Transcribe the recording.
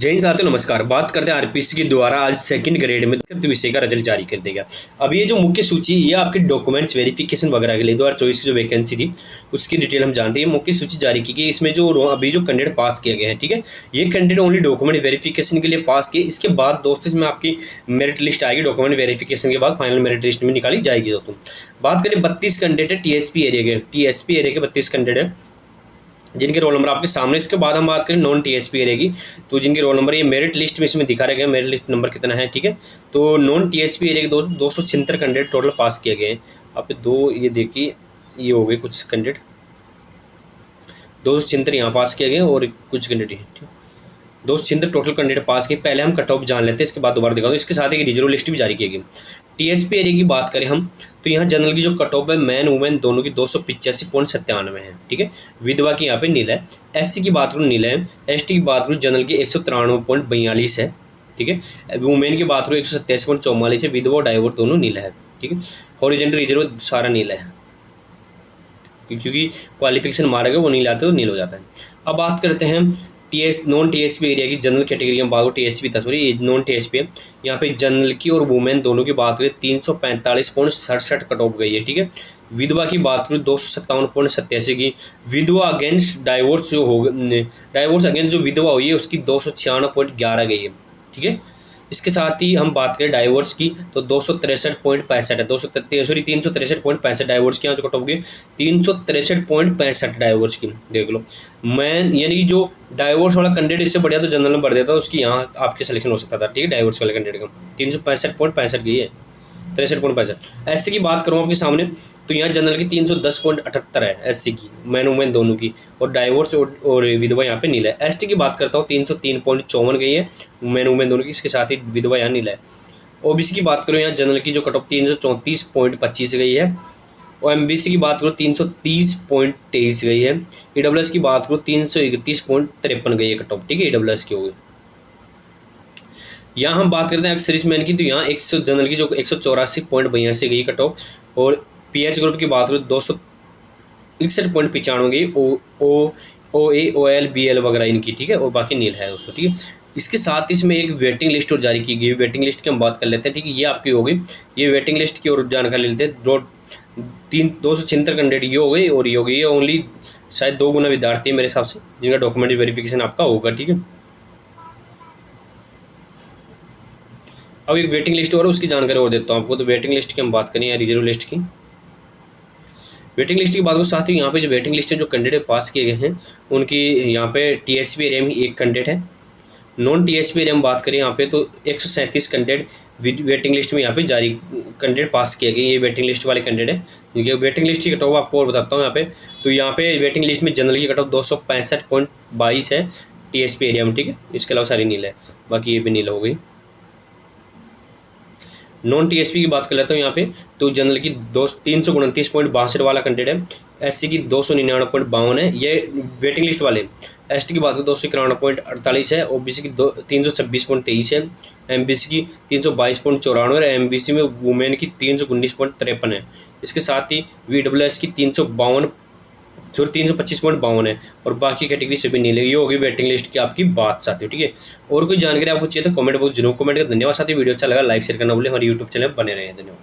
जय हिंद साथियों, नमस्कार। बात करते हैं आरपीएससी के द्वारा आज सेकंड ग्रेड में विषय का रिजल्ट जारी कर देगा। अब ये जो मुख्य सूची ये आपके डॉक्यूमेंट्स वेरिफिकेशन वगैरह के लिए 2024 की जो वैकेंसी थी उसकी डिटेल हम जानते हैं। मुख्य सूची जारी की गई, इसमें जो अभी जो कैंडिडेट पास किए गए हैं, ठीक है, ये कैंडिडेट ओनली डॉक्यूमेंट वेरिफिकेशन के लिए पास किए। इसके बाद दोस्तों इसमें आपकी मेरिट लिस्ट आएगी, डॉक्यूमेंट वेरिफिकेशन के बाद फाइनल मेरिट लिस्ट में निकाली जाएगी। दोस्तों बात करें 32 कैंडिडेट है टीएसपी एरिया के 32 कैंडिडेट है जिनके रोल नंबर आपके सामने। इसके बाद हम बात करें नॉन टीएसपी एरिया की, तो जिनके रोल नंबर ये मेरिट लिस्ट में इसमें दिखा रहेगा मेरिट लिस्ट नंबर कितना है, ठीक है। तो नॉन टीएसपी एरिया के 276 कैंडिडेट टोटल पास किए गए हैं। आप दो ये देखिए, ये हो गए कुछ कैंडिडेट 276 यहाँ पास किए गए और कुछ कैंडिडेट, ठीक है, 276 टोटल कैंडिडेट पास किए। पहले हम कट ऑफ जान लेते हैं, इसके बाद दोबारा दिखा दो। इसके साथ एक रिजर्व लिस्ट भी जारी की गई। टीएसपी एरिया की बात करें हम, तो यहाँ जनरल की जो कट ऑफ है मैन वुमेन दोनों की 285.97 है, ठीक है। विधवा की यहाँ पे नील है। एससी की बात करूँ नील है। एसटी की बात करूँ जनरल की 193.42 है, ठीक है। वुमेन की बात करूँ 187.44 है। विधवा और डाइवोर्स दोनों नील है, ठीक है। हॉरिजॉन्टल रिजर्व सारा नील है, क्योंकि क्वालिफिकेशन मारा गया वो नील आते तो नील हो जाता है। अब बात करते हैं नॉन टीएसपी एरिया की जनरल कैटेगरी में बात टीएसपी था, सॉरी नॉन टीएसपी है। यहाँ पे जनरल की और वुमेन दोनों की बात करें 345.67 कट ऑफ गई है, ठीक है। विधवा की बात करें 257.87 की। विधवा अगेंस्ट डाइवोर्स जो हो डाइवोर्स अगेंस्ट जो विधवा हुई है उसकी 296.11 गई है, ठीक है। इसके साथ ही हम बात करें डाइवोर्स की तो 263.65 है, 363.65 डाइवोर्स की यहाँ जो कट ऑफ गई 363.65 डाइवोर्स की। देख लो मैन यानी कि जो डाइवोर्स वाला कैंडिडेट इससे बढ़िया तो जनरल में बढ़ देता, उसकी यहाँ आपके सिलेक्शन हो सकता था, ठीक है। डाइवोर्स वाले कैंडिडेट का 365.65 गई है, 63.65। एससी की बात करूँ आपके सामने तो यहाँ जनरल की 310.78 है एससी की, मैन वुमेन दोनों की, और डाइवोर्स और विधवा यहाँ पे नीला है। एसटी की बात करता हूँ 303.54 गई है, मैन वुमेन दोनों की, इसके साथ ही विधवा यहाँ नीला है। ओबीसी की बात करूँ यहाँ जनरल की जो कट ऑफ 334.25 गई है, और एमबीसी की बात करूँ 330.23 गई है। ईडब्ल्यूएस की बात करूँ 331.53 गई है कट ऑफ, ठीक है, ईडब्ल्यूएस की हो गई। यहाँ हम बात करते हैं एक्स सर्विसमैन की, तो यहाँ जनरल की जो 184.82 गई कट ऑफ, और पीएच ग्रुप की बात करें 261.95 गई। ओ ए ओ एल बी एल वगैरह इनकी, ठीक है, और बाकी नील है दोस्तों, ठीक है। इसके साथ इसमें एक वेटिंग लिस्ट और जारी की गई। वेटिंग लिस्ट की हम बात कर लेते हैं, ठीक है, ये आपकी हो गई। ये वेटिंग लिस्ट की और जानकारी लेते हैं। 276 कैंडिडेट ये हो गई, और ये हो गई, ये ओनली शायद 2 गुना विद्यार्थी है मेरे हिसाब से जिनका डॉक्यूमेंट वेरिफिकेशन आपका होगा, ठीक है। अब एक वेटिंग लिस्ट और उसकी जानकारी और देता हूँ आपको। तो वेटिंग लिस्ट की हम बात करें या रिजर्व लिस्ट की, वेटिंग लिस्ट की बात करो साथ ही यहाँ पे जो वेटिंग लिस्ट है जो कैंडिडेट पास किए गए हैं उनकी यहाँ पे टीएसपी एरिया में एक कैंडिडेट है। नॉन टीएसपी एरिया में बात करें यहाँ पे तो 137 कैंडिडेट वेटिंग लिस्ट में यहाँ पे जारी कैंडिडेट पास किए गए। ये वेटिंग लिस्ट वाले कैंडिडेट है, ठीक है। वेटिंग लिस्ट की कट ऑफ आपको और बताता हूँ यहाँ पे। तो यहाँ पे वेटिंग लिस्ट में जनरल की कट ऑफ 265.22 है टीएसपी एरिया में, ठीक है। इसके अलावा सारी नील है, बाकी ये भी नील हो गई। नॉन टीएसपी की बात कर लेता हूँ यहाँ पे, तो जनरल की 329.62 वाला कैंडिडेट है। एससी की 299.52 है, ये वेटिंग लिस्ट वाले। एसटी की बात करें 291.48 है। ओबीसी की 326.23 है। एमबीसी की 322.94 और एमबीसी में वुमेन की 319.53 है। इसके साथ ही वीडब्ल्यूएस की 325.52 है, और बाकी कैटेगरी से भी नहीं लगी। ये होगी वेटिंग लिस्ट की आपकी बात साथियों, ठीक है। और कोई जानकारी आपको चाहिए तो कमेंट बॉक्स जरूर कमेंट करें। धन्यवाद साथियों, वीडियो अच्छा लगा लाइक शेयर करना भूलें, हमारे यूट्यूब चैनल बने रहे। धन्यवाद।